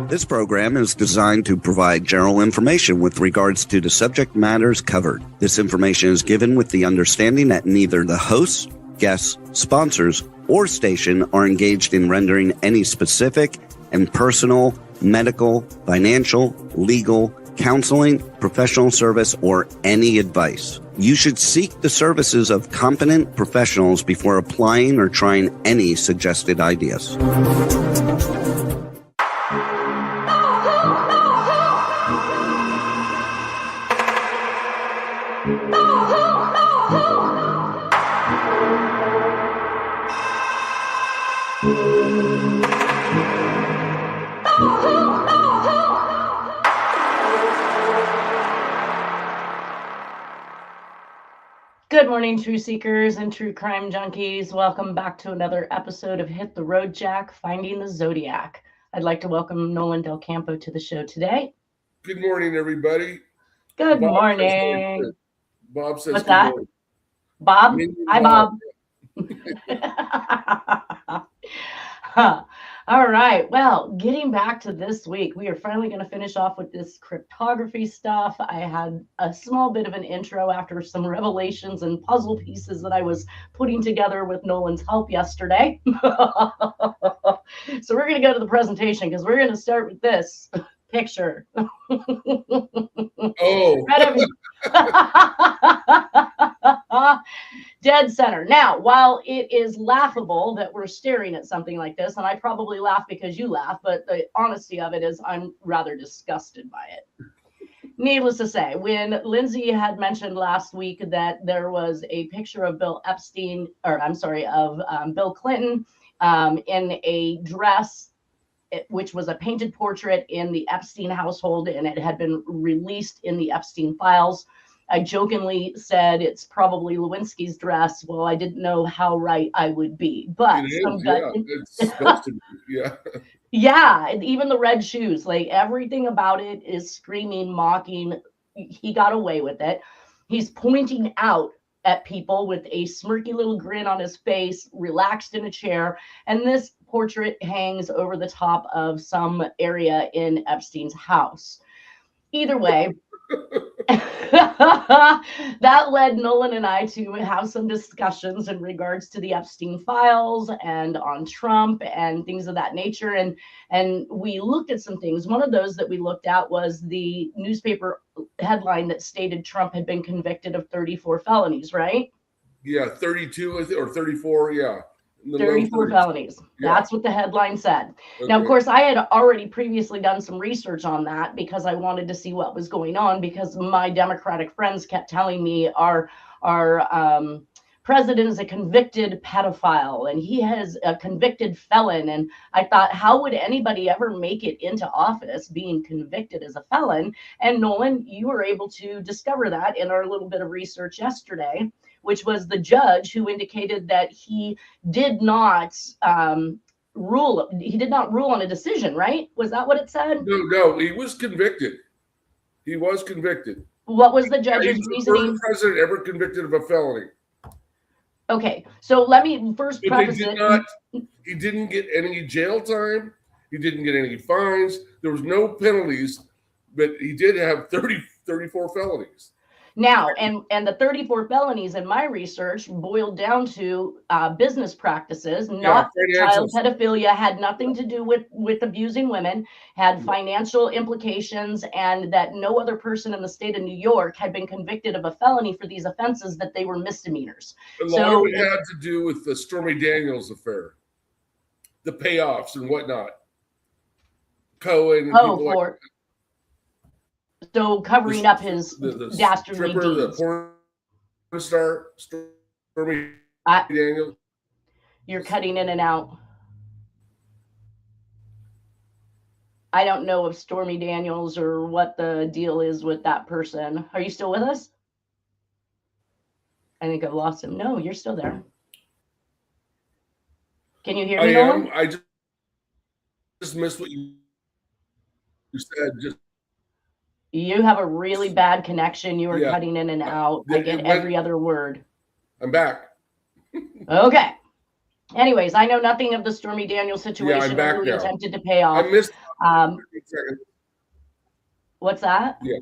This program is designed to provide general information with regards to the subject matters covered. This information is given with the understanding that neither the hosts, guests, sponsors, or station are engaged in rendering any specific and personal, medical, financial, legal, counseling, professional service, or any advice. You should seek the services of competent professionals before applying or trying any suggested ideas. Good morning, true seekers and true crime junkies. Welcome back to another episode of Hit the Road, Jack, Finding the Zodiac. I'd like to welcome Nolan Del Campo to the show today. Good morning, everybody. Good morning. Bob says What's good that? morning. Bob? Hi, Bob. All right. Well, getting back to this week, we are finally going to finish off with this cryptography stuff. I had a small bit of an intro after some revelations and puzzle pieces that I was putting together with Nolan's help yesterday. So we're going to go to the presentation because we're going to start with this picture. Oh. Dead center. Now, while it is laughable that we're staring at something like this, and I probably laugh because you laugh, but the honesty of it is I'm rather disgusted by it. Needless to say, when Lindsay had mentioned last week that there was a picture of Bill Clinton in a dress, which was a painted portrait in the Epstein household, and it had been released in the Epstein files. I jokingly said it's probably Lewinsky's dress. Well, I didn't know how right I would be, but it's supposed to be, yeah. Yeah, even the red shoes, like everything about it is screaming, mocking. He got away with it. He's pointing out at people with a smirky little grin on his face, relaxed in a chair, and this portrait hangs over the top of some area in Epstein's house. Either way, that led Nolan and I to have some discussions in regards to the Epstein files and on Trump and things of that nature. And we looked at some things. One of those that we looked at was the newspaper headline that stated Trump had been convicted of 34 felonies, right? Yeah, 32 or 34, yeah. 34 felonies. Yeah. That's what the headline said. Okay. Now, of course, I had already previously done some research on that because I wanted to see what was going on, because my Democratic friends kept telling me our president is a convicted pedophile and he has a convicted felon. And I thought, how would anybody ever make it into office being convicted as a felon? And Nolan, you were able to discover that in our little bit of research yesterday, which was the judge who indicated that he did not rule. He did not rule on a decision, right? Was that what it said? No, he was convicted. He was convicted. What was the judge's reasoning? The first president ever convicted of a felony. Okay, so let me first preface it. He didn't get any jail time. He didn't get any fines. There was no penalties, but he did have 34 felonies. Now, and the 34 felonies in my research boiled down to business practices, not child pedophilia, had nothing to do with abusing women, had financial implications, and that no other person in the state of New York had been convicted of a felony for these offenses, that they were misdemeanors. A lot of it had to do with the Stormy Daniels affair, the payoffs and whatnot. Cohen and So covering up his dastardly deeds. The porn star, Stormy Daniels. You're cutting in and out. I don't know if Stormy Daniels or what the deal is with that person. Are you still with us? I think I've lost him. No, you're still there. Can you hear me, Nolan? I just missed what you said. You have a really bad connection. You are cutting in and out. I get every other word. I'm back. Okay. Anyways, I know nothing of the Stormy Daniels situation. Yeah, I'm back who he now. attempted to pay off. I missed Um, what's that? Yeah.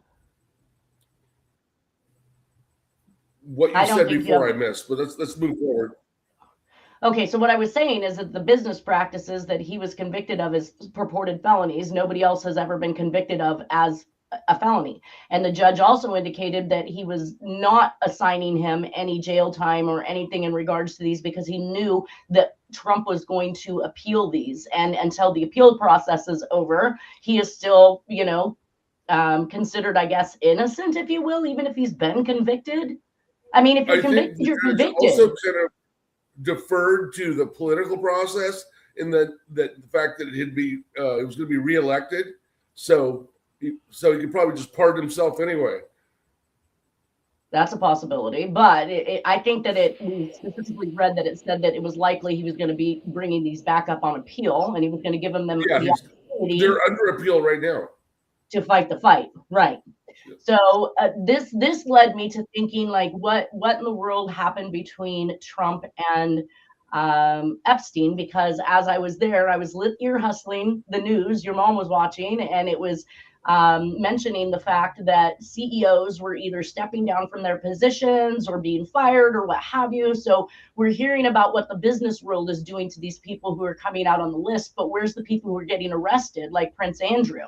What you I don't said think you before have. I missed, but let's move forward. Okay, so what I was saying is that the business practices that he was convicted of as purported felonies, nobody else has ever been convicted of as a felony. And the judge also indicated that he was not assigning him any jail time or anything in regards to these because he knew that Trump was going to appeal these. And until the appeal process is over, he is still, considered, I guess, innocent, if you will, even if he's been convicted. I mean, if you're I think convicted, the you're judge convicted. also kind of deferred to the political process in that the fact that it was going to be reelected, so he could probably just pardon himself anyway. That's a possibility, but I think that we specifically read that it said that it was likely he was going to be bringing these back up on appeal, and he was going to give them the opportunity. They're under appeal right now to fight the fight, right? So this led me to thinking, like, what in the world happened between Trump and Epstein? Because as I was there, I was ear hustling the news. Your mom was watching, and it was mentioning the fact that CEOs were either stepping down from their positions or being fired or what have you. So we're hearing about what the business world is doing to these people who are coming out on the list, but where's the people who are getting arrested, like Prince Andrew?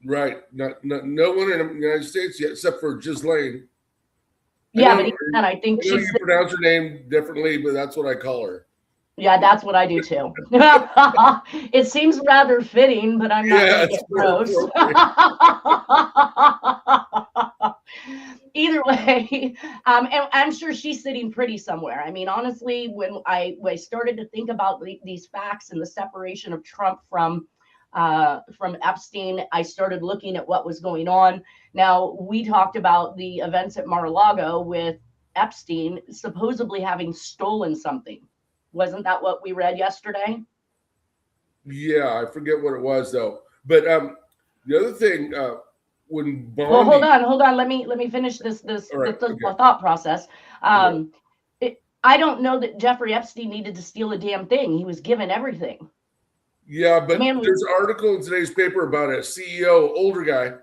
Right. No one in the United States yet, except for Ghislaine. Yeah, but I think you pronounce her name differently, but that's what I call her. Yeah, that's what I do too. It seems rather fitting, but I'm not going to get gross. Either way, and I'm sure she's sitting pretty somewhere. I mean, honestly, when I started to think about these facts and the separation of Trump from Epstein, I started looking at what was going on. Now, we talked about the events at Mar-a-Lago with Epstein supposedly having stolen something. Wasn't that what we read yesterday? Yeah, I forget what it was though. But the other thing, when Bondi... Well, hold on. Let me finish this thought process. I don't know that Jeffrey Epstein needed to steal a damn thing. He was given everything. Yeah, but there's an article in today's paper about a CEO, older guy,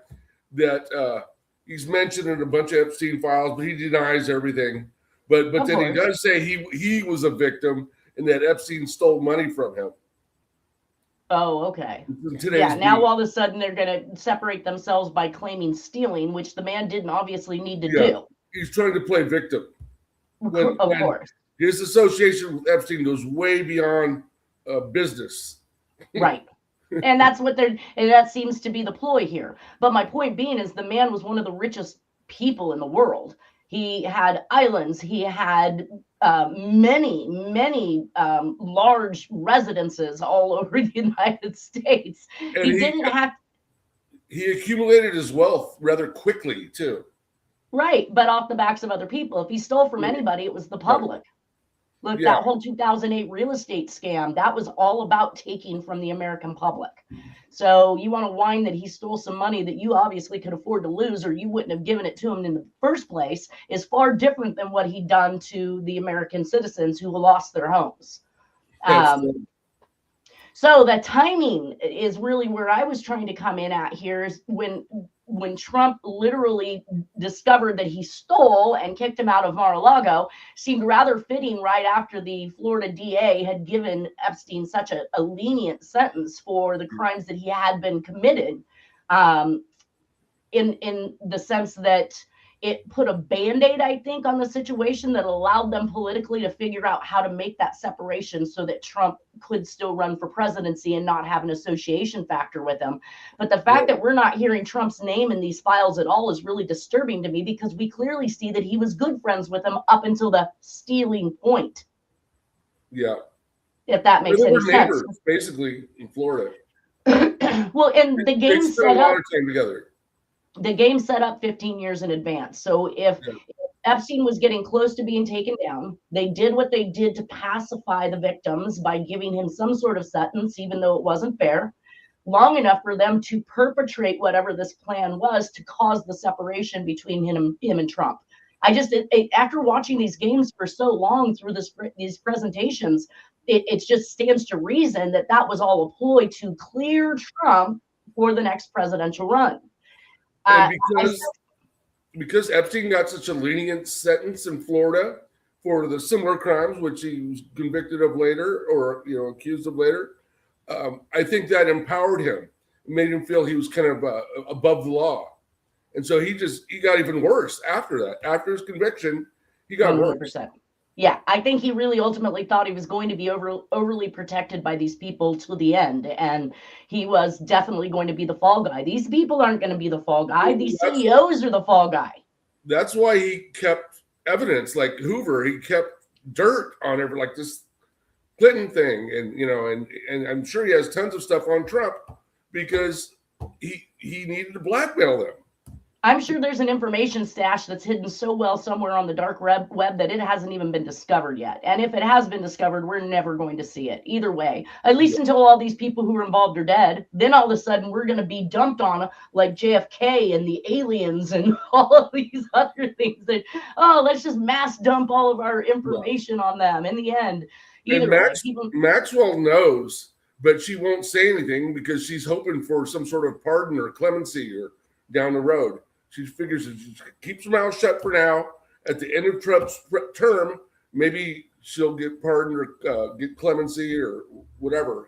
that he's mentioned in a bunch of Epstein files, but he denies everything. But then he does say he was a victim and that Epstein stole money from him. Oh, okay. Yeah, now all of a sudden they're going to separate themselves by claiming stealing, which the man didn't obviously need to do. He's trying to play victim. Of course. His association with Epstein goes way beyond business. Right. And that's that seems to be the ploy here. But my point being is the man was one of the richest people in the world. He had islands. He had many large residences all over the United States. And he accumulated his wealth rather quickly too. Right, but off the backs of other people. If he stole from anybody, it was the public. Right. Look, that whole 2008 real estate scam, that was all about taking from the American public. So you want to whine that he stole some money that you obviously could afford to lose or you wouldn't have given it to him in the first place is far different than what he'd done to the American citizens who lost their homes. So the timing is really where I was trying to come in at here is when Trump literally discovered that he stole and kicked him out of Mar-a-Lago, seemed rather fitting right after the Florida DA had given Epstein such a lenient sentence for the crimes that he had been committed, in the sense that it put a Band-Aid, I think, on the situation that allowed them politically to figure out how to make that separation so that Trump could still run for presidency and not have an association factor with him. But the fact that we're not hearing Trump's name in these files at all is really disturbing to me because we clearly see that he was good friends with him up until the stealing point. Yeah. If that makes any sense. Basically, in Florida. Well, and the game set up together. The game set up 15 years in advance. So if Epstein was getting close to being taken down, they did what they did to pacify the victims by giving him some sort of sentence, even though it wasn't fair, long enough for them to perpetrate whatever this plan was to cause the separation between him and Trump. After watching these games for so long through these presentations, it just stands to reason that that was all a ploy to clear Trump for the next presidential run. And because Epstein got such a lenient sentence in Florida for the similar crimes, which he was convicted of later or accused of later, I think that empowered him, made him feel he was kind of above the law. And so he got even worse after that. After his conviction, he got 100%. Worse. Yeah, I think he really ultimately thought he was going to be overly protected by these people to the end. And he was definitely going to be the fall guy. These people aren't going to be the fall guy. These CEOs are the fall guy. That's why he kept evidence, like Hoover. He kept dirt on like this Clinton thing. And I'm sure he has tons of stuff on Trump because he needed to blackmail them. I'm sure there's an information stash that's hidden so well somewhere on the dark web that it hasn't even been discovered yet. And if it has been discovered, we're never going to see it either way, at least until all these people who are involved are dead. Then all of a sudden we're going to be dumped on like JFK and the aliens and all of these other things that, let's just mass dump all of our information on them in the end. Either way, Maxwell knows, but she won't say anything because she's hoping for some sort of pardon or clemency or down the road. She figures if she keeps her mouth shut for now, at the end of Trump's term, maybe she'll get pardoned or get clemency or whatever,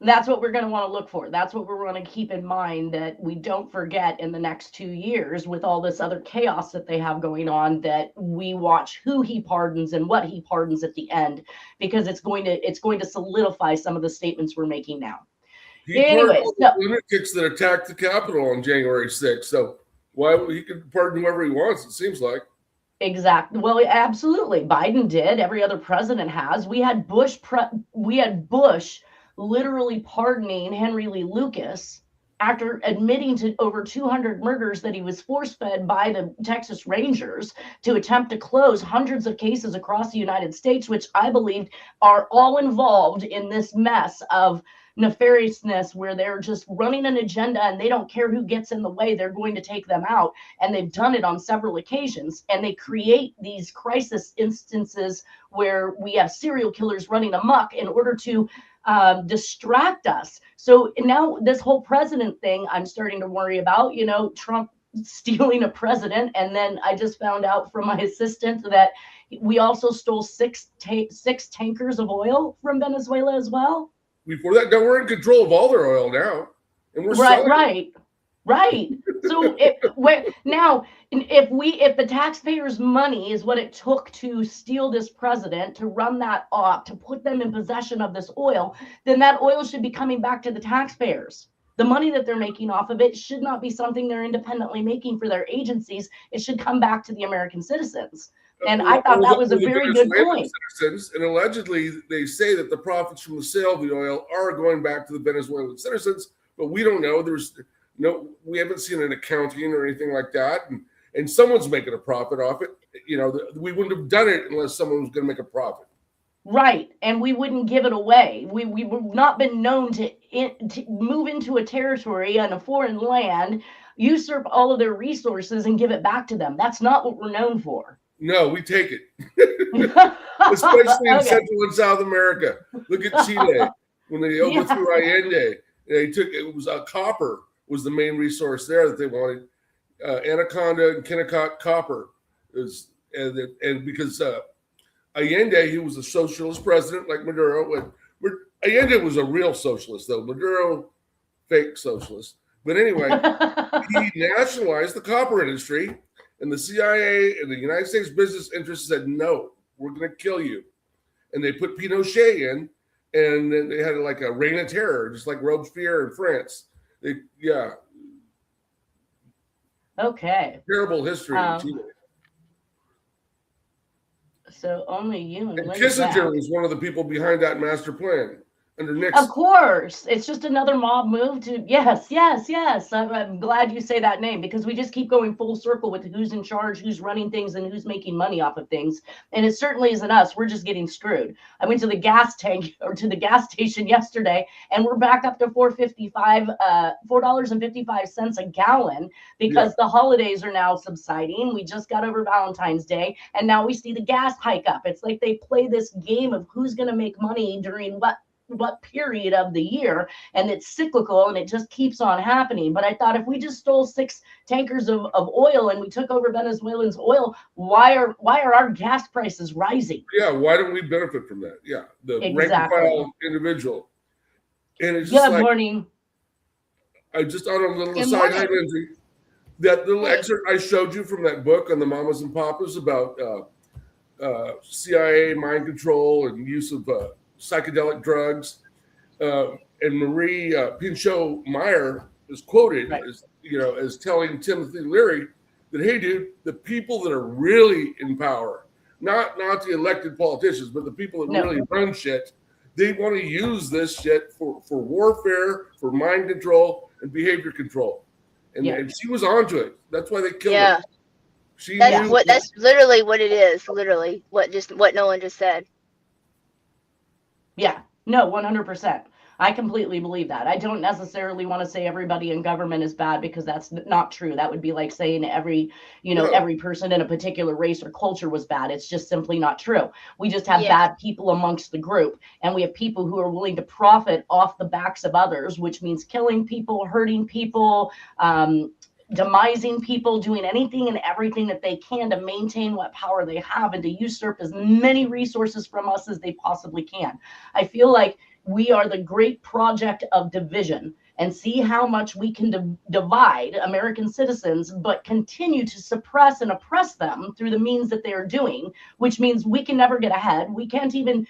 That's what we're going to want to look for. That's what we're going to keep in mind, that we don't forget in the next 2 years with all this other chaos that they have going on, that we watch who he pardons and what he pardons at the end, because it's going to solidify some of the statements we're making now. He pardoned the lunatics that attacked the Capitol on January 6th. So he could pardon whoever he wants, it seems like. Exactly. Well, absolutely. Biden did. Every other president has. We had Bush literally pardoning Henry Lee Lucas after admitting to over 200 murders that he was force-fed by the Texas Rangers to attempt to close hundreds of cases across the United States, which I believe are all involved in this mess of nefariousness where they're just running an agenda and they don't care who gets in the way. They're going to take them out. And they've done it on several occasions. And they create these crisis instances where we have serial killers running amok in order to distract us. So now this whole president thing, I'm starting to worry about, Trump stealing a president. And then I just found out from my assistant that we also stole six tankers of oil from Venezuela as well. Before that, we're in control of all their oil now, and we're right. So if the taxpayers' money is what it took to steal this president, to run that op, to put them in possession of this oil, then that oil should be coming back to the taxpayers. The money that they're making off of it should not be something they're independently making for their agencies. It should come back to the American citizens. And I thought that was a very good point. Citizens, and allegedly, they say that the profits from the sale of the oil are going back to the Venezuelan citizens, but we don't know. We haven't seen an accounting or anything like that, and someone's making a profit off it. We wouldn't have done it unless someone was going to make a profit. Right, and we wouldn't give it away. We've not been known to move into a territory on a foreign land, usurp all of their resources, and give it back to them. That's not what we're known for. No, we take it, especially in Central and South America. Look at Chile when they overthrew Allende. It was copper was the main resource there that they wanted. Anaconda and Kennecott copper and because Allende, he was a socialist president like Maduro. Allende was a real socialist though. Maduro, fake socialist. But anyway, he nationalized the copper industry. And the CIA and the United States business interests said, no, we're going to kill you. And they put Pinochet in, and then they had like a reign of terror, just like Robespierre in France. Okay. Terrible history in Chile. So only you and Kissinger was one of the people behind that master plan. under Nixon. Of course, it's just another mob move to yes. I'm glad you say that name, because we just keep going full circle with who's in charge, who's running things, and who's making money off of things. And it certainly isn't us. We're just getting screwed. I went to the gas tank or to the gas station yesterday, and we're back up to $4.55 a gallon because the holidays are now subsiding. We just got over Valentine's Day, and now we see the gas hike up. It's like they play this game of who's going to make money during what period of the year, and it's cyclical and it just keeps on happening. But I thought if we just stole 6 tankers of oil and we took over Venezuelans' oil, why are our gas prices rising? Yeah, why don't we benefit from that? Yeah, the rank and file individual. And it's just good morning. I just on a little aside, hi Lindsay, that little excerpt I showed you from that book on the mamas and papas about CIA mind control and use of psychedelic drugs, and Marie Pinchot Meyer is quoted as telling Timothy Leary that, hey, dude, the people that are really in power, not the elected politicians, but the people that really run shit, they want to use this shit for warfare, for mind control, and behavior control. And she was onto it. That's why they killed her. That's literally what it is. Literally what Nolan just said. Yeah, no, 100%. I completely believe that. I don't necessarily want to say everybody in government is bad, because that's not true. That would be like saying every person in a particular race or culture was bad. It's just simply not true. We just have bad people amongst the group, and we have people who are willing to profit off the backs of others, which means killing people, hurting people, demising people, doing anything and everything that they can to maintain what power they have and to usurp as many resources from us as they possibly can. I feel like we are the great project of division, and see how much we can divide American citizens, but continue to suppress and oppress them through the means that they are doing, which means we can never get ahead. We can't even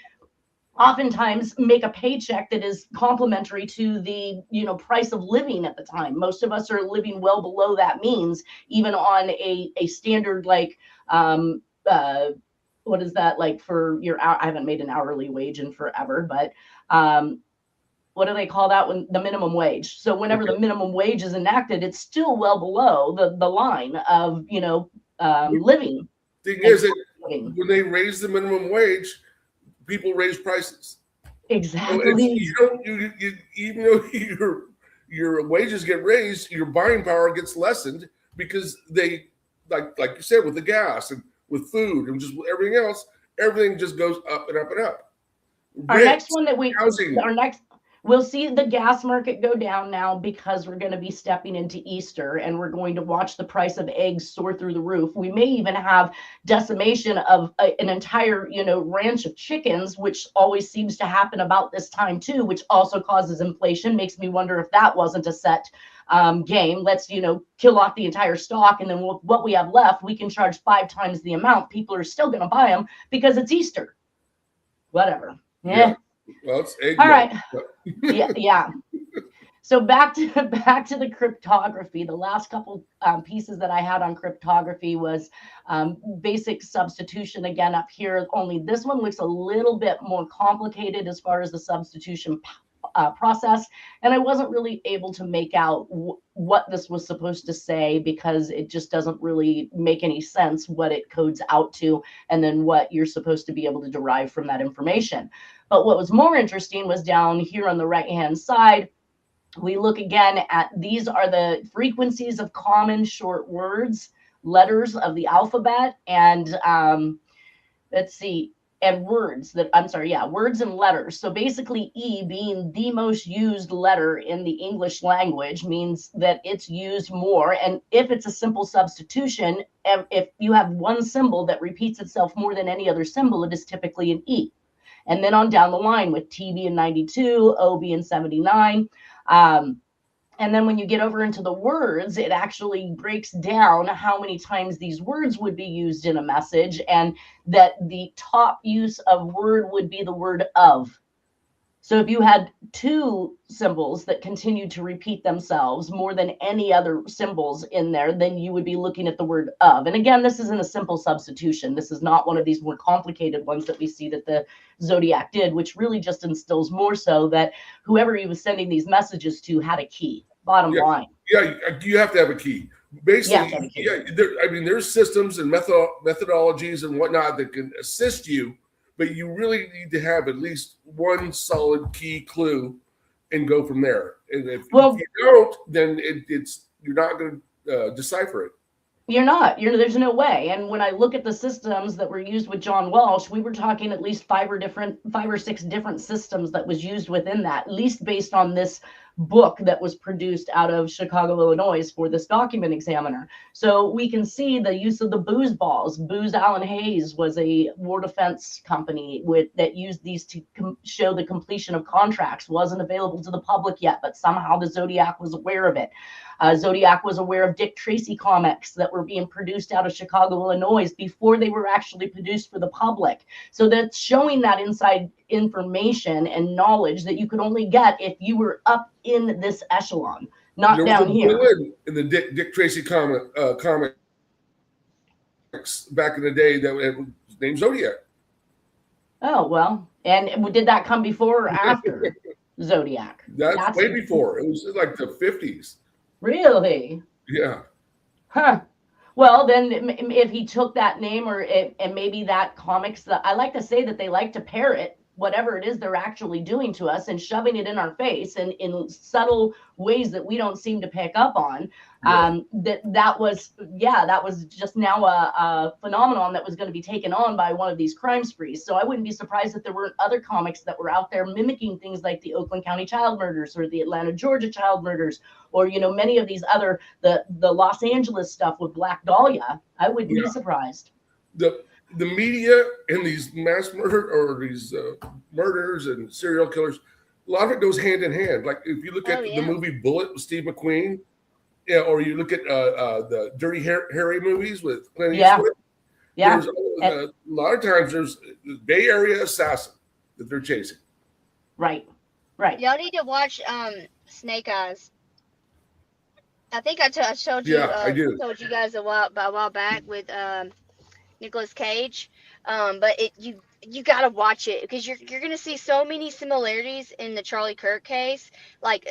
oftentimes make a paycheck that is complementary to the price of living at the time. Most of us are living well below that means, even on a standard like what is that like for your hour? I haven't made an hourly wage in forever, but what do they call that when the minimum wage? So whenever the minimum wage is enacted, it's still well below the line of living. Thing is that when they raise the minimum wage, people raise prices. Exactly. So even though your wages get raised, your buying power gets lessened, because they like you said, with the gas and with food and just everything else, everything just goes up and up and up. We'll see the gas market go down now, because we're going to be stepping into Easter, and we're going to watch the price of eggs soar through the roof. We may even have decimation of an entire, ranch of chickens, which always seems to happen about this time too, which also causes inflation. Makes me wonder if that wasn't a set game. Let's, kill off the entire stock, and then what we have left, we can charge 5 times the amount. People are still going to buy them because it's Easter. Whatever. Yeah. Well, it's egg all right. Yeah. So back to the cryptography. The last couple pieces that I had on cryptography was basic substitution again up here. Only this one looks a little bit more complicated as far as the substitution process, and I wasn't really able to make out what this was supposed to say, because it just doesn't really make any sense what it codes out to, and then what you're supposed to be able to derive from that information. But what was more interesting was down here on the right hand side. We look again at, these are the frequencies of common short words, letters of the alphabet, and let's see, and words and letters. So basically E being the most used letter in the English language means that it's used more. And if it's a simple substitution, if you have one symbol that repeats itself more than any other symbol, it is typically an E. And then on down the line with T being 92, O being 79. And then when you get over into the words, it actually breaks down how many times these words would be used in a message, and that the top use of word would be the word of. So if you had two symbols that continued to repeat themselves more than any other symbols in there, then you would be looking at the word of. And again, this isn't a simple substitution. This is not one of these more complicated ones that we see that the Zodiac did, which really just instills more so that whoever he was sending these messages to had a key, bottom line. Yeah, you have to have a key. Basically, there's systems and methodologies and whatnot that can assist you, but you really need to have at least one solid key clue and go from there. And if you don't, then you're not going to decipher it. You're not. There's no way. And when I look at the systems that were used with John Walsh, we were talking at least 5 or 6 different systems that was used within that, at least based on this book that was produced out of Chicago, Illinois for this document examiner. So we can see the use of the booze balls. Booz Allen Hayes was a war defense company that used these to show the completion of contracts. Wasn't available to the public yet, but somehow the Zodiac was aware of it. Zodiac was aware of Dick Tracy comics that were being produced out of Chicago, Illinois before they were actually produced for the public. So that's showing that inside information and knowledge that you could only get if you were up in this echelon, not down here. In the Dick Tracy comics back in the day that was named Zodiac. Oh, well, and did that come before or after Zodiac? That's way before. It was like the 50s. Really? Yeah. Huh. Well, then if he took that name and maybe that comics, I like to say that they like to parrot whatever it is they're actually doing to us and shoving it in our face and in subtle ways that we don't seem to pick up on. That was just now a phenomenon that was going to be taken on by one of these crime sprees. So I wouldn't be surprised if there weren't other comics that were out there mimicking things like the Oakland County child murders or the Atlanta, Georgia child murders, or many of these other the Los Angeles stuff with Black Dahlia. I wouldn't be surprised. The media and these mass murder or these murders and serial killers, a lot of it goes hand in hand. Like if you look at the movie Bullet with Steve McQueen, or you look at the Dirty Harry movies with Clint Eastwood. Yeah. There's a lot of times there's the Bay Area assassin that they're chasing. Right. Y'all need to watch Snake Eyes. I think I showed you. I do. Told you guys a while back with Nicolas Cage, but you gotta watch it because you're gonna see so many similarities in the Charlie Kirk case, like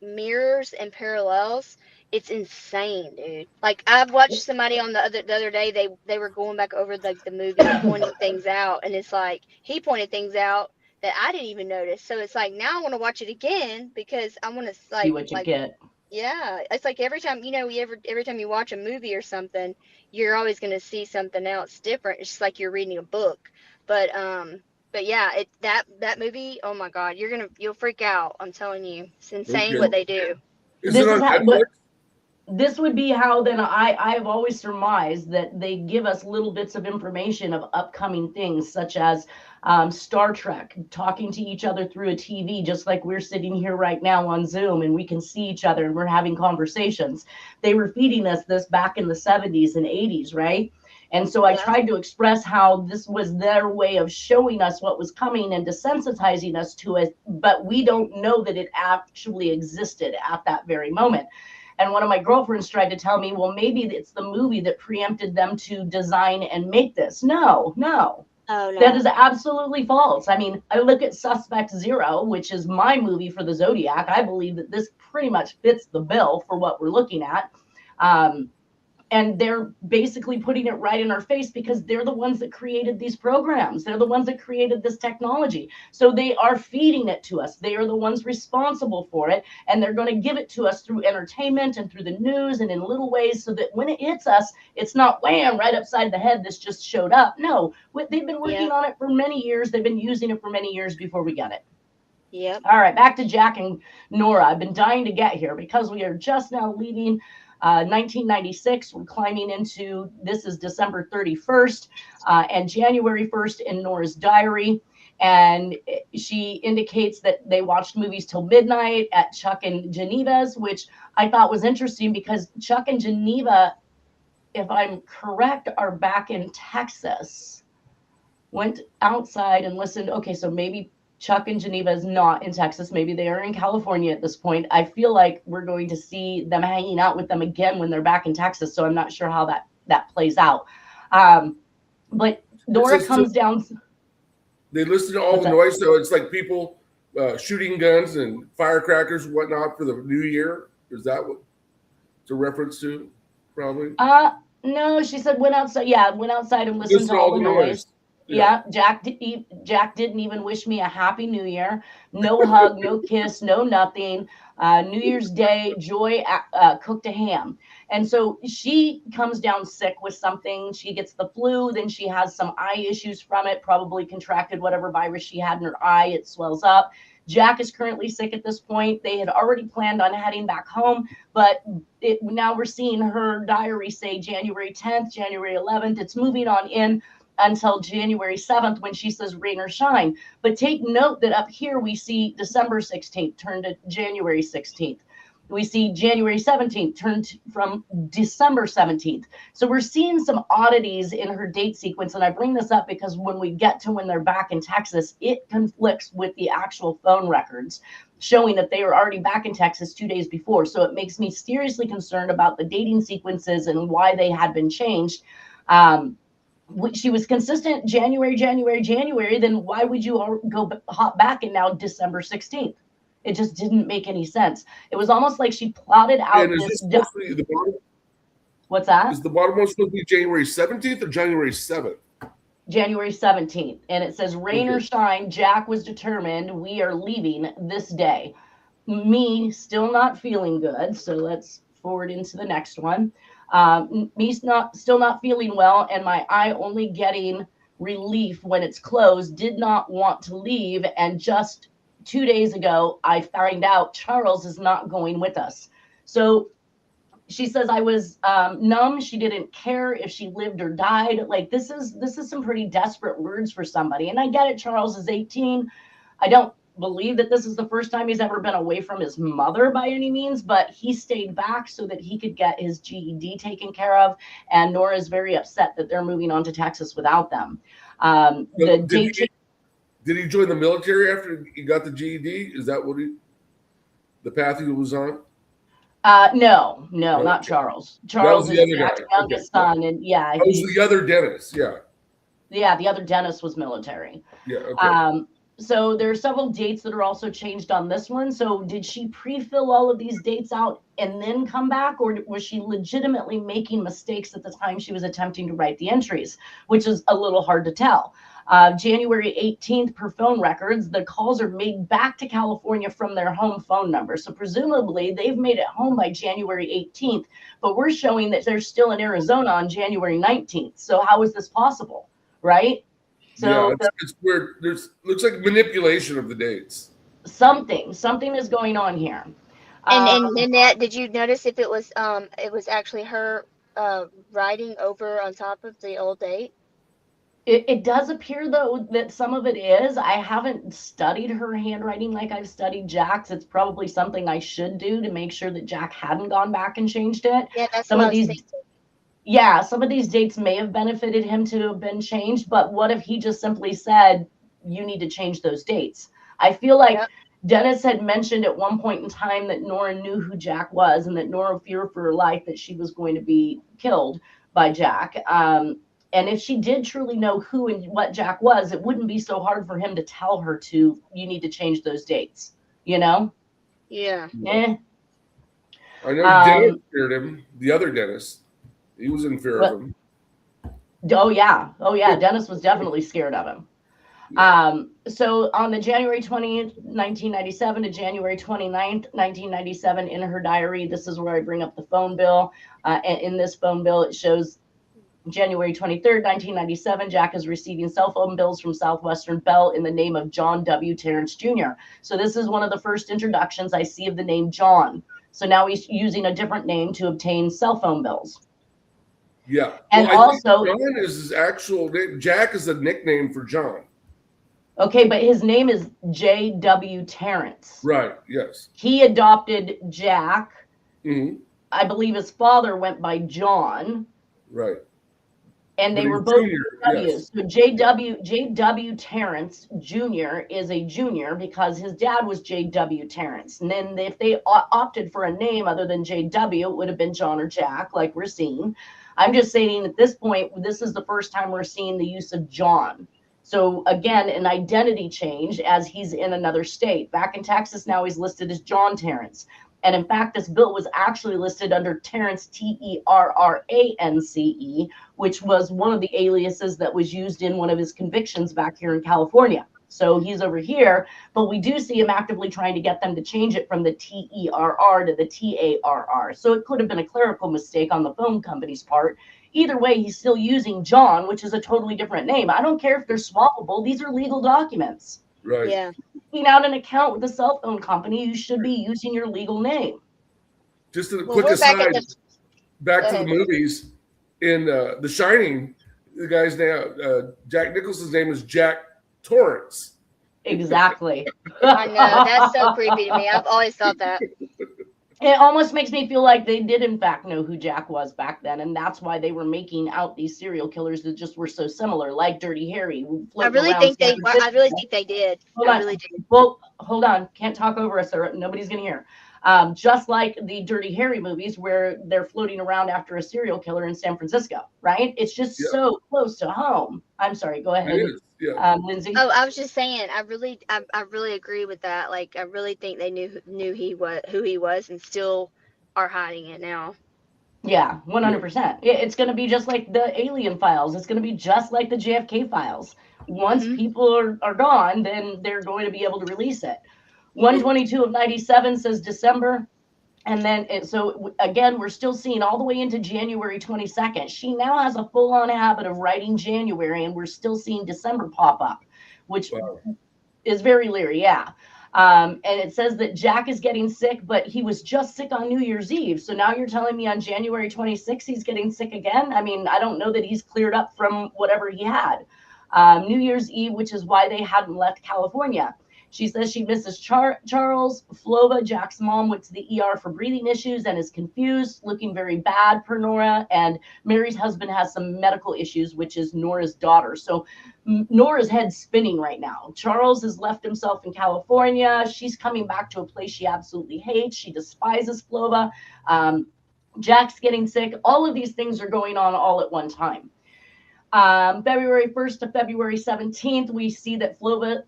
mirrors and parallels. It's insane, dude. Like I've watched somebody on the other day. They were going back over the movie and pointing things out, and it's like he pointed things out that I didn't even notice. So it's like now I want to watch it again because I want to see what you get. Yeah, it's like every time every time you watch a movie or something, you're always going to see something else different. It's just like you're reading a book. But yeah, that movie, oh my God, you'll freak out. I'm telling you, it's insane what they do. This would be how then I've always surmised that they give us little bits of information of upcoming things, such as Star Trek, talking to each other through a TV, just like we're sitting here right now on Zoom and we can see each other and we're having conversations. They were feeding us this back in the 70s and 80s, right? And so I tried to express how this was their way of showing us what was coming and desensitizing us to it, but we don't know that it actually existed at that very moment. And one of my girlfriends tried to tell me, well, maybe it's the movie that preempted them to design and make this. No. Oh, no. That is absolutely false. I mean, I look at Suspect Zero, which is my movie for the Zodiac. I believe that this pretty much fits the bill for what we're looking at. And they're basically putting it right in our face because they're the ones that created these programs. They're the ones that created this technology. So they are feeding it to us. They are the ones responsible for it. And they're going to give it to us through entertainment and through the news and in little ways so that when it hits us, it's not wham, right upside the head. This just showed up. No, they've been working on it for many years. They've been using it for many years before we got it. Yep. All right, back to Jack and Nora. I've been dying to get here because we are just now leaving 1996. We're climbing into, this is December 31st and January 1st in Nora's diary. And she indicates that they watched movies till midnight at Chuck and Geneva's, which I thought was interesting because Chuck and Geneva, if I'm correct, are back in Texas. Went outside and listened. Okay, so maybe Chuck and Geneva is not in Texas. Maybe they are in California at this point. I feel like we're going to see them hanging out with them again when they're back in Texas. So I'm not sure how that plays out. But Nora comes down. They listen to all the noise. So it's like people shooting guns and firecrackers and whatnot for the new year. Is that what it's a reference to? Probably. No, she said went outside. Yeah, went outside and listened to all the noise. Yeah, Jack didn't even wish me a happy new year. No hug, no kiss, no nothing. New Year's Day, Joy cooked a ham. And so she comes down sick with something. She gets the flu, then she has some eye issues from it, probably contracted whatever virus she had in her eye. It swells up. Jack is currently sick at this point. They had already planned on heading back home, but now we're seeing her diary say January 10th, January 11th. It's moving on in until January 7th when she says rain or shine. But take note that up here we see December 16th turn to January 16th. We see January 17th turned from December 17th. So we're seeing some oddities in her date sequence. And I bring this up because when we get to when they're back in Texas, it conflicts with the actual phone records showing that they were already back in Texas 2 days before. So it makes me seriously concerned about the dating sequences and why they had been changed. She was consistent January, then why would you go hop back and now December 16th? It just didn't make any sense. It was almost like she plotted out this. What's that? Is the bottom one supposed to be January 17th or January 7th? January 17th. And it says rain or shine, Jack was determined. We are leaving this day. Me still not feeling good. So let's forward into the next one. Me still not feeling well, and my eye only getting relief when it's closed, did not want to leave, and just 2 days ago I find out Charles is not going with us. So she says I was numb. She didn't care if she lived or died. Like this is some pretty desperate words for somebody. And I get it, Charles is 18. I don't believe that this is the first time he's ever been away from his mother by any means, but he stayed back so that he could get his GED taken care of. And Nora's very upset that they're moving on to Texas without them. Did he join the military after he got the GED? Is that what the path he was on? No, not Charles. Charles is Jack's youngest son, and that was the other Dennis. Yeah, the other Dennis was military. Yeah. Okay. So there are several dates that are also changed on this one. So did she pre-fill all of these dates out and then come back, or was she legitimately making mistakes at the time she was attempting to write the entries, which is a little hard to tell. January 18th per phone records, the calls are made back to California from their home phone number. So presumably they've made it home by January 18th, but we're showing that they're still in Arizona on January 19th. So how is this possible, right? So it's weird. Looks like manipulation of the dates. Something is going on here. And Nanette, did you notice if it was actually her writing over on top of the old date? It does appear though that some of it is. I haven't studied her handwriting like I've studied Jack's. It's probably something I should do to make sure that Jack hadn't gone back and changed it. Yeah, that's what I was thinking. Yeah, some of these dates may have benefited him to have been changed, but what if he just simply said, you need to change those dates? I feel like Dennis had mentioned at one point in time that Nora knew who Jack was and that Nora feared for her life that she was going to be killed by Jack. And if she did truly know who and what Jack was, it wouldn't be so hard for him to tell her you need to change those dates, you know? Yeah. I know Dennis feared him, the other Dennis. He was in fear of him. Oh yeah. Dennis was definitely scared of him. So on the January 20th, 1997 to January 29th, 1997, in her diary, this is where I bring up the phone bill. And in this phone bill, it shows January 23rd, 1997, Jack is receiving cell phone bills from Southwestern Bell in the name of John W. Terrence Jr. So this is one of the first introductions I see of the name John. So now he's using a different name to obtain cell phone bills. Yeah. And also, John is his actual name. Jack is a nickname for John. Okay, but his name is J.W. Terrence. Right, yes. He adopted Jack. Mm-hmm. I believe his father went by John. Right. And they were both W's. So J.W. Terrence Jr. is a junior because his dad was J.W. Terrence. And then if they opted for a name other than J.W., it would have been John or Jack, like we're seeing. I'm just saying at this point, this is the first time we're seeing the use of John. So again, an identity change as he's in another state. Back in Texas, now he's listed as John Terrence. And in fact, this bill was actually listed under Terrence, Terrance, which was one of the aliases that was used in one of his convictions back here in California. So he's over here, but we do see him actively trying to get them to change it from the Terr to the Tarr. So it could have been a clerical mistake on the phone company's part. Either way, he's still using John, which is a totally different name. I don't care if they're swappable. These are legal documents. Right. Yeah. Out an account with a cell phone company, you should be using your legal name. Just a quick aside, back to the movies. In The Shining, the guy's name, Jack Nicholson's name is Jack Torrance. Exactly. I know, that's so creepy to me. I've always thought that. It almost makes me feel like they did in fact know who Jack was back then, and that's why they were making out these serial killers that just were so similar, like Dirty Harry. I really think they did. Well, hold on. Can't talk over us, or nobody's gonna hear. Just like the Dirty Harry movies where they're floating around after a serial killer in San Francisco, right? It's just so close to home. I'm sorry, go ahead. Lindsay. Oh, I was just saying, I really agree with that. Like, I really think they knew who he was and still are hiding it now. Yeah, 100%. It's going to be just like the Alien files. It's going to be just like the JFK files. Once people are gone, then they're going to be able to release it. 122 of 97 says December. And then, so again, we're still seeing all the way into January 22nd. She now has a full-on habit of writing January, and we're still seeing December pop up, which is very leery, and it says that Jack is getting sick, but he was just sick on New Year's Eve. So now you're telling me on January 26th he's getting sick again? I mean, I don't know that he's cleared up from whatever he had. New Year's Eve, which is why they hadn't left California. She says she misses Charles. Flova, Jack's mom, went to the ER for breathing issues and is confused, looking very bad per Nora. And Mary's husband has some medical issues, which is Nora's daughter. So Nora's head's spinning right now. Charles has left himself in California. She's coming back to a place she absolutely hates. She despises Flova. Jack's getting sick. All of these things are going on all at one time. February 1st to February 17th, we see that Flova,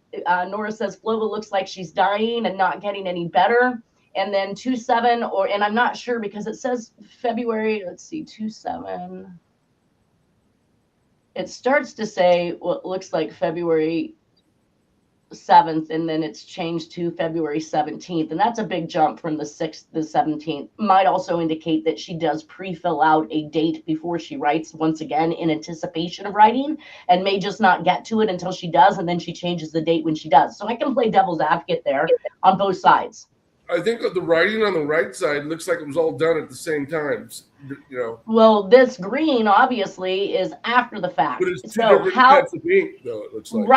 Nora says Flova looks like she's dying and not getting any better. And then 2/7, and I'm not sure because it says February, let's see, 2/7. It starts to say what looks like February 7th, and then it's changed to February 17th. And that's a big jump from the 6th to the 17th. Might also indicate that she does pre-fill out a date before she writes, once again, in anticipation of writing, and may just not get to it until she does, and then she changes the date when she does. So I can play devil's advocate there on both sides. I think that the writing on the right side looks like it was all done at the same time. You know. Well, this green obviously is after the fact. But it's two different types of ink, though, it looks like.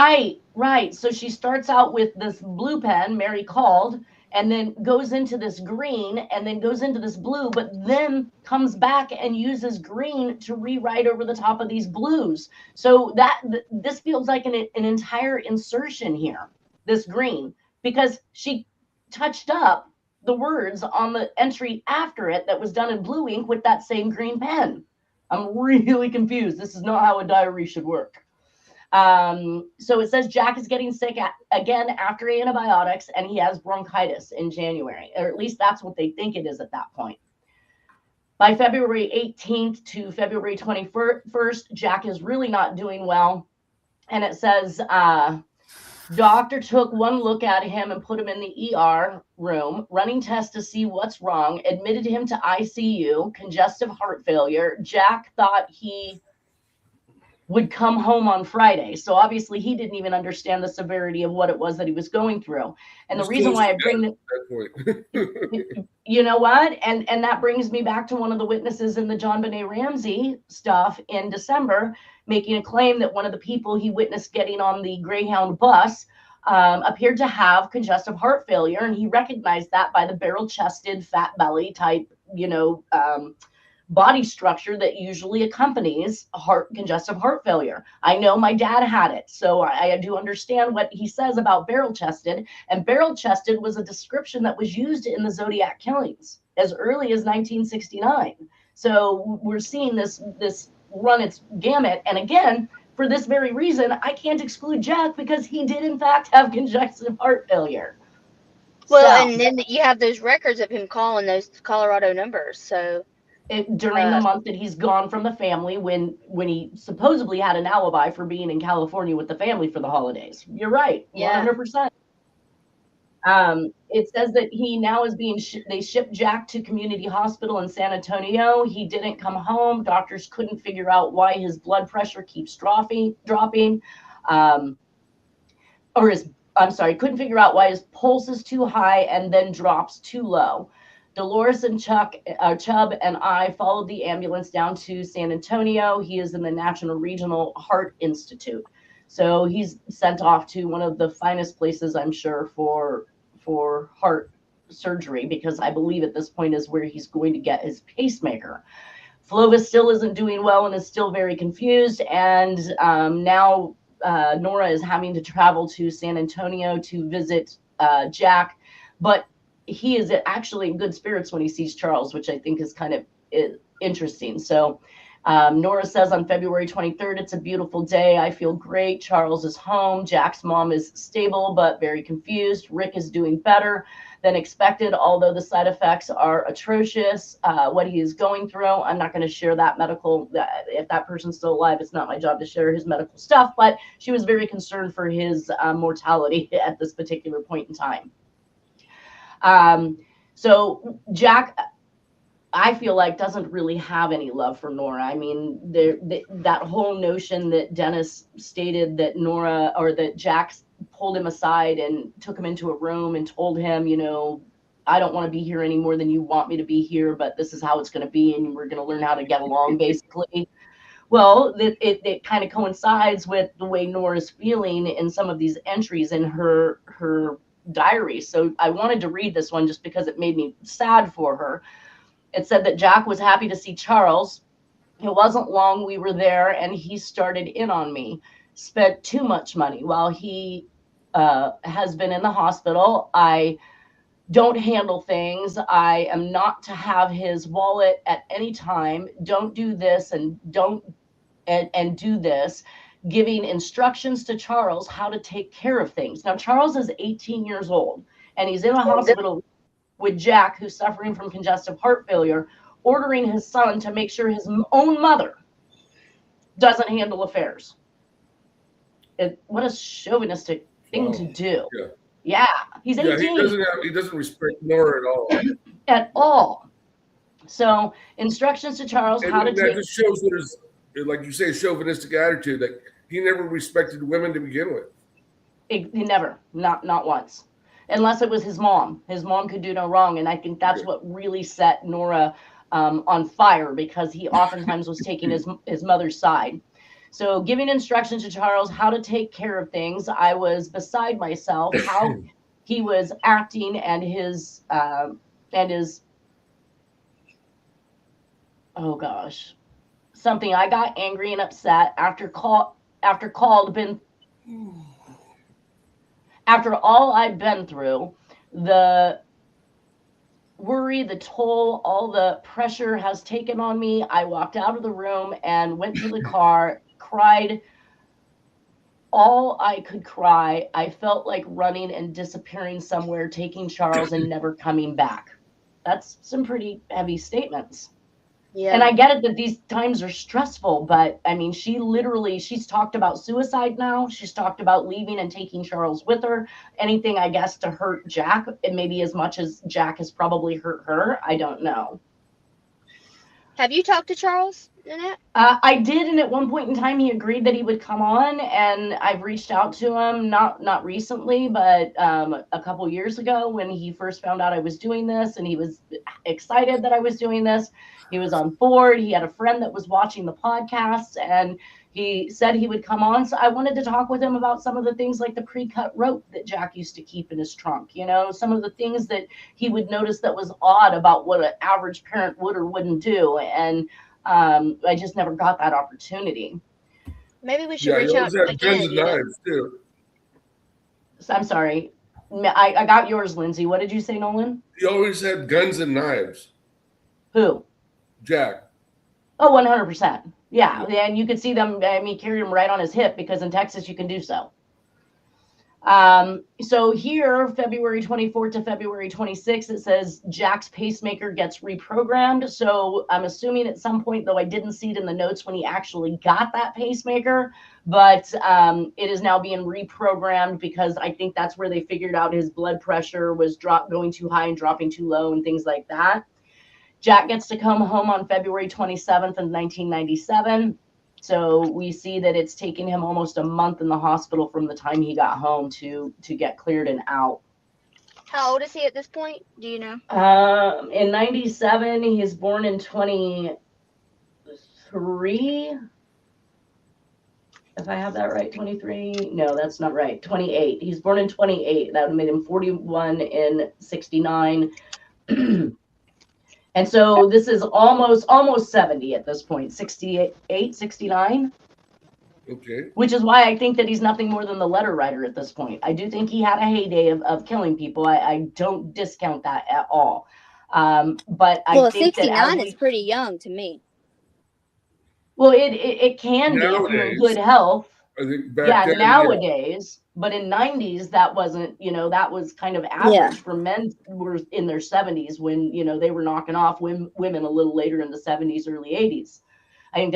Right. So she starts out with this blue pen, Mary called, and then goes into this green, and then goes into this blue, but then comes back and uses green to rewrite over the top of these blues. So this feels like an entire insertion here, this green, because she touched up the words on the entry after it that was done in blue ink with that same green pen. I'm really confused. This is not how a diary should work. So it says Jack is getting sick again after antibiotics, and he has bronchitis in January, or at least that's what they think it is at that point. By February 18th to February 21st, Jack is really not doing well. And it says, doctor took one look at him and put him in the ER room, running tests to see what's wrong, admitted him to ICU, congestive heart failure. Jack thought he would come home on Friday. So obviously he didn't even understand the severity of what it was that he was going through. And the reason why I bring that, you know what? And that brings me back to one of the witnesses in the Jonbenet Ramsey stuff in December, making a claim that one of the people he witnessed getting on the Greyhound bus appeared to have congestive heart failure. And he recognized that by the barrel-chested, fat belly type, body structure that usually accompanies congestive heart failure. I know my dad had it, so I do understand what he says about barrel-chested, and barrel-chested was a description that was used in the Zodiac killings as early as 1969. So we're seeing this run its gamut, and again, for this very reason, I can't exclude Jack because he did in fact have congestive heart failure. Well, and then you have those records of him calling those Colorado numbers. So during the month that he's gone from the family, when he supposedly had an alibi for being in California with the family for the holidays. You're right, 100%. It says that he now is being they shipped Jack to community hospital in San Antonio. He didn't come home. Doctors couldn't figure out why his blood pressure keeps dropping. Couldn't figure out why his pulse is too high and then drops too low. Dolores and Chubb and I followed the ambulance down to San Antonio. He is in the National Regional Heart Institute. So he's sent off to one of the finest places, I'm sure, for heart surgery, because I believe at this point is where he's going to get his pacemaker. Flovis still isn't doing well and is still very confused. And now Nora is having to travel to San Antonio to visit Jack. But he is actually in good spirits when he sees Charles, which I think is kind of interesting. So Nora says on February 23rd, it's a beautiful day. I feel great. Charles is home. Jack's mom is stable, but very confused. Rick is doing better than expected, although the side effects are atrocious. What he is going through, I'm not going to share that medical, if that person's still alive, it's not my job to share his medical stuff, but she was very concerned for his mortality at this particular point in time. So Jack, I feel like, doesn't really have any love for Nora. I mean, that whole notion that Dennis stated that Nora, or that Jack pulled him aside and took him into a room and told him, you know, I don't want to be here any more than you want me to be here, but this is how it's going to be, and we're going to learn how to get along, basically. Well, it kind of coincides with the way Nora's feeling in some of these entries in her diary. So I wanted to read this one just because it made me sad for her. It said that Jack was happy to see Charles. It wasn't long we were there, and he started in on me. Spent too much money while he has been in the hospital. I don't handle things. I am not to have his wallet at any time. Don't do this and don't and do this. Giving instructions to Charles how to take care of things. Now, Charles is 18 years old, and he's in a hospital with Jack, who's suffering from congestive heart failure, ordering his son to make sure his own mother doesn't handle affairs. What a chauvinistic thing to do. Yeah, he's 18. He doesn't respect Nora at all. At all. So instructions to Charles how to that just shows there's, like you say, a chauvinistic attitude that he never respected women to begin with. He never, not once. Unless it was his mom. His mom could do no wrong. And I think that's what really set Nora on fire, because he oftentimes was taking his mother's side. So giving instructions to Charles how to take care of things, I was beside myself, how he was acting and his oh gosh, something. I got angry and upset after all I've been through, the worry, the toll, all the pressure has taken on me. I walked out of the room and went to the car, cried all I could cry. I felt like running and disappearing somewhere, taking Charles and never coming back. That's some pretty heavy statements. Yeah. And I get it that these times are stressful, but I mean, she's talked about suicide now. She's talked about leaving and taking Charles with her. Anything, I guess, to hurt Jack, and maybe as much as Jack has probably hurt her. I don't know. Have you talked to Charles Nanette? I did, and at one point in time, he agreed that he would come on, and I've reached out to him, not recently, but a couple years ago when he first found out I was doing this, and he was excited that I was doing this. He was on board. He had a friend that was watching the podcast, and he said he would come on. So I wanted to talk with him about some of the things like the pre-cut rope that Jack used to keep in his trunk. You know, some of the things that he would notice that was odd about what an average parent would or wouldn't do, and I just never got that opportunity. Maybe we should reach out again. Guns and knives too. I'm sorry. I got yours, Lindsay. What did you say, Nolan? He always had guns and knives. Who? Jack. Oh, 100%. Yeah, and you could see them. I mean, carry them right on his hip because in Texas you can do so. So here, February 24th to February 26th, it says Jack's pacemaker gets reprogrammed. So I'm assuming at some point, though I didn't see it in the notes when he actually got that pacemaker, but it is now being reprogrammed because I think that's where they figured out his blood pressure was going too high and dropping too low and things like that. Jack gets to come home on February 27th of 1997. So we see that it's taken him almost a month in the hospital from the time he got home to get cleared and out. How old is he at this point? Do you know? In 97, he's born in 23. If I have that right, 23? No, that's not right. 28. He's born in 28. That would have made him 41 in 69. And so this is almost 70 at this point, 68, 69. Okay. Which is why I think that he's nothing more than the letter writer at this point. I do think he had a heyday of killing people. I don't discount that at all. But I think 69 is pretty young to me. Well, it can be if you're in good health. I think back then, nowadays. Yeah. But in 90s, that wasn't, that was kind of average for men who were in their 70s when, they were knocking off women a little later in the 70s, early 80s. I think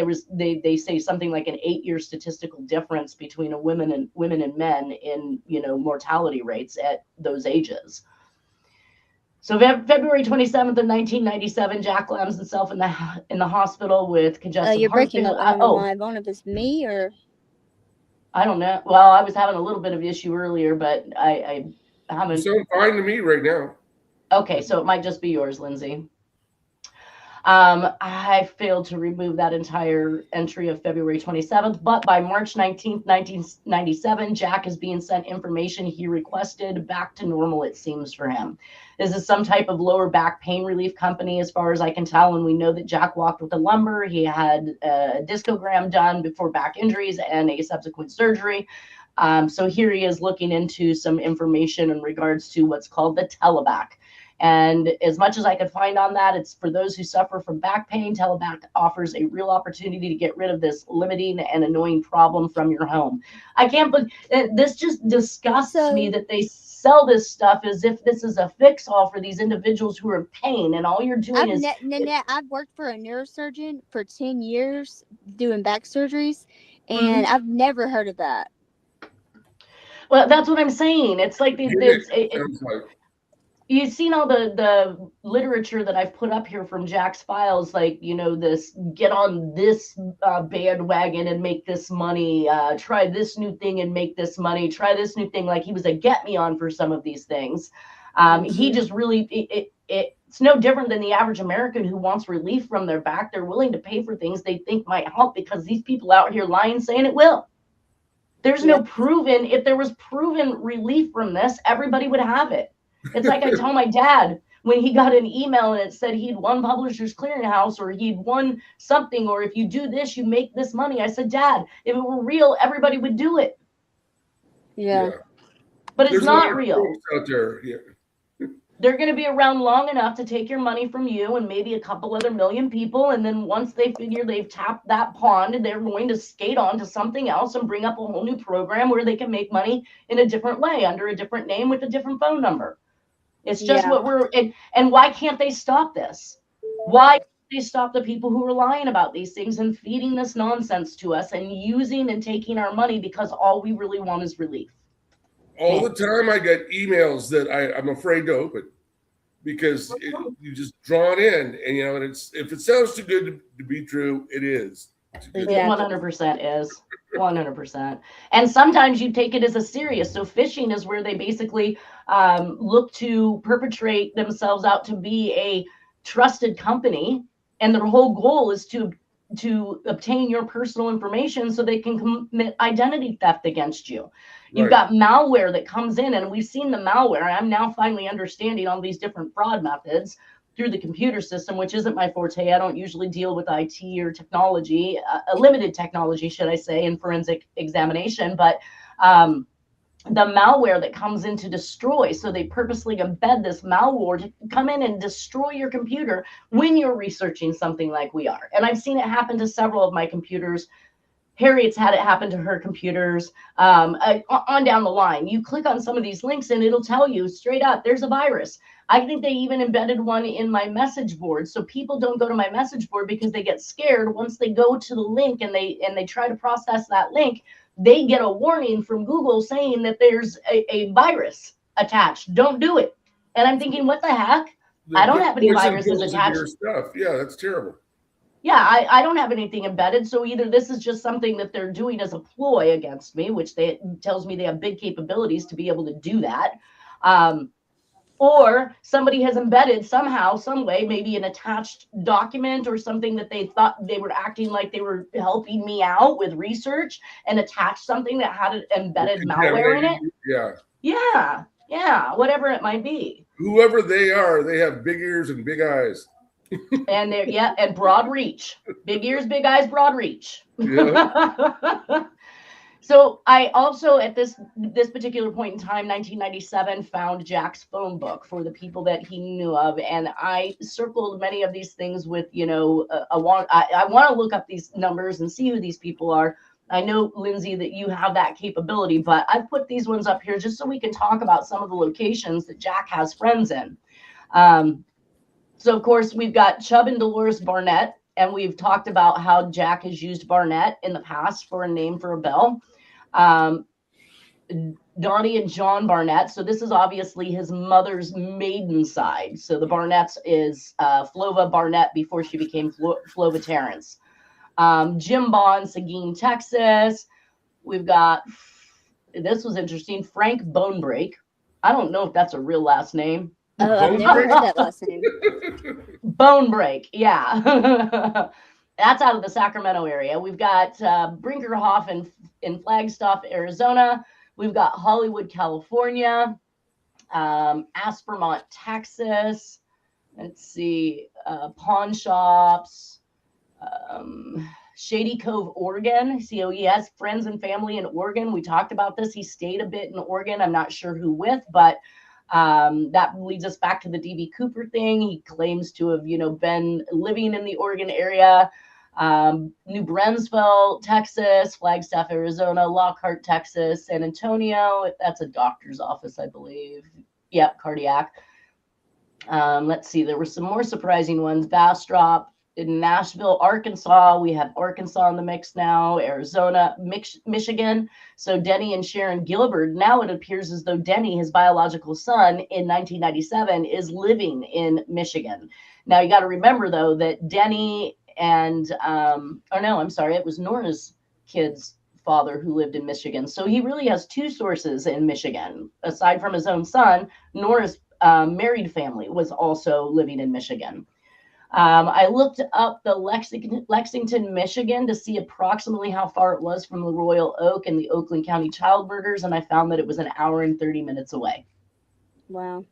they say something like an 8-year statistical difference between women and men in, mortality rates at those ages. So February 27th of 1997, Jack lands himself in the hospital with congestive you're heart breaking up on the live. I don't know if it's me or... I don't know. Well, I was having a little bit of issue earlier, but I haven't. You sound fine to me right now. Okay, so it might just be yours, Lindsay. I failed to remove that entire entry of February 27th, but by March 19th, 1997, Jack is being sent information he requested back to normal, it seems, for him. This is some type of lower back pain relief company, as far as I can tell, and we know that Jack walked with a lumbar. He had a discogram done before back injuries and a subsequent surgery. So here he is looking into some information in regards to what's called the teleback. And as much as I could find on that, it's for those who suffer from back pain. Teleback offers a real opportunity to get rid of this limiting and annoying problem from your home. I can't believe this just disgusts me that they sell this stuff as if this is a fix-all for these individuals who are in pain, and all you're doing Nanette, I've worked for a neurosurgeon for 10 years doing back surgeries, and I've never heard of that. Well, that's what I'm saying. It's like you've seen all the literature that I've put up here from Jack's files, like, this get on this bandwagon and make this money, try this new thing and make this money, try this new thing. Like he was a get me on for some of these things. He just really, it's no different than the average American who wants relief from their back. They're willing to pay for things they think might help because these people out here lying saying it will. There's no proven, if there was proven relief from this, everybody would have it. It's like I tell my dad when he got an email and it said he'd won Publishers Clearinghouse or he'd won something, or if you do this, you make this money. I said, Dad, if it were real, everybody would do it. Yeah. But it's not real. Out there. Yeah. They're going to be around long enough to take your money from you and maybe a couple other million people. And then once they figure they've tapped that pond, they're going to skate on to something else and bring up a whole new program where they can make money in a different way under a different name with a different phone number. It's just what we're, and why can't they stop this? Why can't they stop the people who are lying about these things and feeding this nonsense to us and using and taking our money because all we really want is relief? All the time I get emails that I'm afraid to open because you just drawn in, and and it's if it sounds too good to be true, it is. It 100% is 100%. And sometimes you take it as a serious. So phishing is where they basically look to perpetrate themselves out to be a trusted company, and their whole goal is to obtain your personal information so they can commit identity theft against you. You've got malware that comes in, and we've seen the malware. I'm now finally understanding all these different fraud methods through the computer system, which isn't my forte. I don't usually deal with IT or technology, a limited technology, should I say, in forensic examination. But the malware that comes in to destroy, so they purposely embed this malware to come in and destroy your computer when you're researching something like we are. And I've seen it happen to several of my computers. Harriet's had it happen to her computers, on down the line. You click on some of these links and it'll tell you straight up, there's a virus. I think they even embedded one in my message board. So people don't go to my message board because they get scared. Once they go to the link and they try to process that link, they get a warning from Google saying that there's a virus attached. Don't do it. And I'm thinking, what the heck? I don't have any viruses attached. Stuff. Yeah, that's terrible. Yeah, I don't have anything embedded. So either this is just something that they're doing as a ploy against me, which tells me they have big capabilities to be able to do that. Or somebody has embedded somehow, some way, maybe an attached document or something that they thought they were acting like they were helping me out with research and attached something that had an embedded malware in it. Yeah, whatever it might be. Whoever they are, they have big ears and big eyes. And and broad reach. Big ears, big eyes, broad reach. Yeah. So I also, at this particular point in time, 1997, found Jack's phone book for the people that he knew of, and I circled many of these things with, I want to look up these numbers and see who these people are. I know, Lindsay, that you have that capability, but I've put these ones up here just so we can talk about some of the locations that Jack has friends in. So, of course, we've got Chubb and Dolores Barnett, and we've talked about how Jack has used Barnett in the past for a name for a bell. Donnie and John Barnett. So this is obviously his mother's maiden side. So the Barnetts is Flova Barnett before she became Flova Terrence. Jim Bond, Seguin, Texas. We've got, this was interesting, Frank Bonebreak. I don't know if that's a real last name. Oh, I've never heard that last name. Bonebreak, yeah. That's out of the Sacramento area. We've got Brinkerhoff in Flagstaff, Arizona. We've got Hollywood, California. Aspermont, Texas. Let's see. Pawn shops. Shady Cove, Oregon. So he has friends and family in Oregon. We talked about this. He stayed a bit in Oregon. I'm not sure who with, but that leads us back to the DB Cooper thing. He claims to have, been living in the Oregon area. New Braunfels, Texas, Flagstaff, Arizona, Lockhart, Texas, San Antonio. That's a doctor's office, I believe. Yep, cardiac. Let's see. There were some more surprising ones. Bastrop in Nashville, Arkansas. We have Arkansas in the mix now. Arizona, Michigan. So Denny and Sharon Gilbert. Now it appears as though Denny, his biological son, in 1997 is living in Michigan. Now you got to remember though that Denny and it was Nora's kid's father who lived in Michigan. So he really has two sources in Michigan. Aside from his own son, Nora's married family was also living in Michigan. I looked up the Lexington, Michigan to see approximately how far it was from the Royal Oak and the Oakland County child murders, and I found that it was an hour and 30 minutes away. Wow.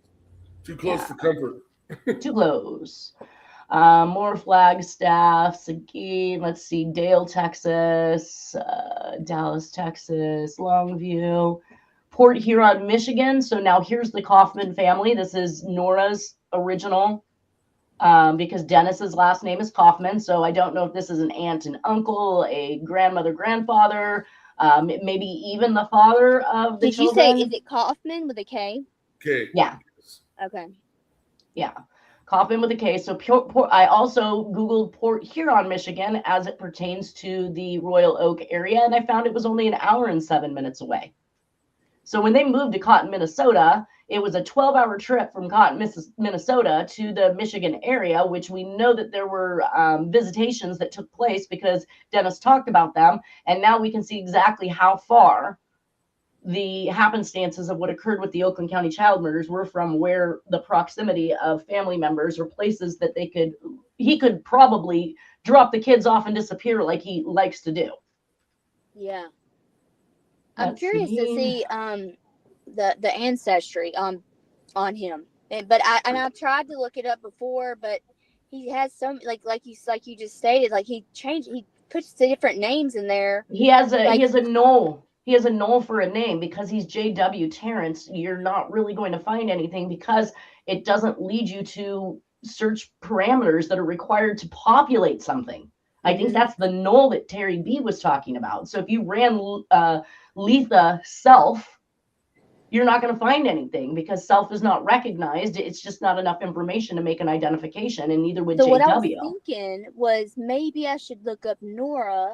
Too close for comfort. Too close. More Flagstaff, Seguin, let's see, Dale, Texas, Dallas, Texas, Longview, Port Huron, Michigan. So now here's the Kaufman family. This is Nora's original, because Dennis's last name is Kaufman. So I don't know if this is an aunt and uncle, a grandmother, grandfather, maybe even the father of the children. Did you say, is it Kaufman with a K? K. Yeah. Okay. Yeah. Kaufman with a K. So I also Googled Port Huron, Michigan, as it pertains to the Royal Oak area, and I found it was only an hour and 7 minutes away. So when they moved to Cont, Minnesota, It was a 12-hour trip from Cont, Minnesota to the Michigan area, which we know that there were visitations that took place because Dennis talked about them. And now we can see exactly how far the happenstances of what occurred with the Oakland County child murders were from where the proximity of family members or places that he could probably drop the kids off and disappear like he likes to do. Yeah. I'm curious to see the ancestry on him. But I've tried to look it up before, but he has some like you just stated, like he puts the different names in there. He has a null. He has a null for a name because he's J.W. Terrence. You're not really going to find anything because it doesn't lead you to search parameters that are required to populate something. I think that's the null that Terry B was talking about. So if you ran Letha self, you're not going to find anything because self is not recognized. It's just not enough information to make an identification, and neither would So JW. What I was thinking was maybe I should look up Nora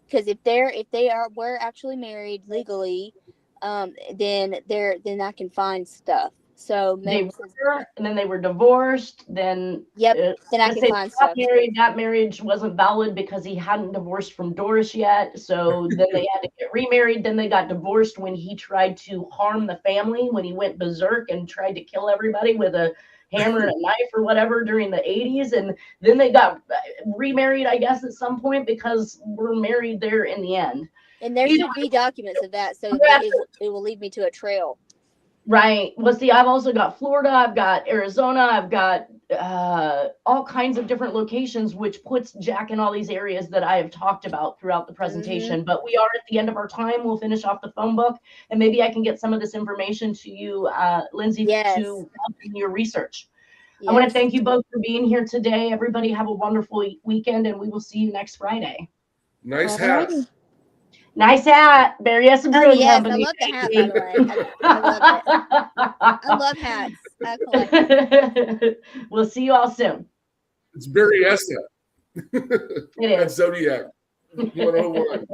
because if they were actually married legally, then I can find stuff. So maybe and then they were divorced. Then then I can find stuff. That marriage wasn't valid because he hadn't divorced from Doris yet. So then they had to get remarried. Then they got divorced when he tried to harm the family, when he went berserk and tried to kill everybody with a hammer and a knife or whatever during the 80s. And then they got remarried, I guess, at some point because we're married there in the end. And there should be documents of that, so it will lead me to a trail. Right. Well, see, I've also got Florida, I've got Arizona, I've got all kinds of different locations, which puts Jack in all these areas that I have talked about throughout the presentation. But we are at the end of our time. We'll finish off the phone book, and maybe I can get some of this information to you, Lindsay, to help in your research. Yes. I want to thank you both for being here today. Everybody have a wonderful weekend, and we will see you next Friday. Nice hat. Nice hat, Barry S. Brewing Company. I love the hat, by the way. I love it. I love hats. I collect them. We'll see you all soon. It's Barry S. hat. It is. That's Zodiac 101.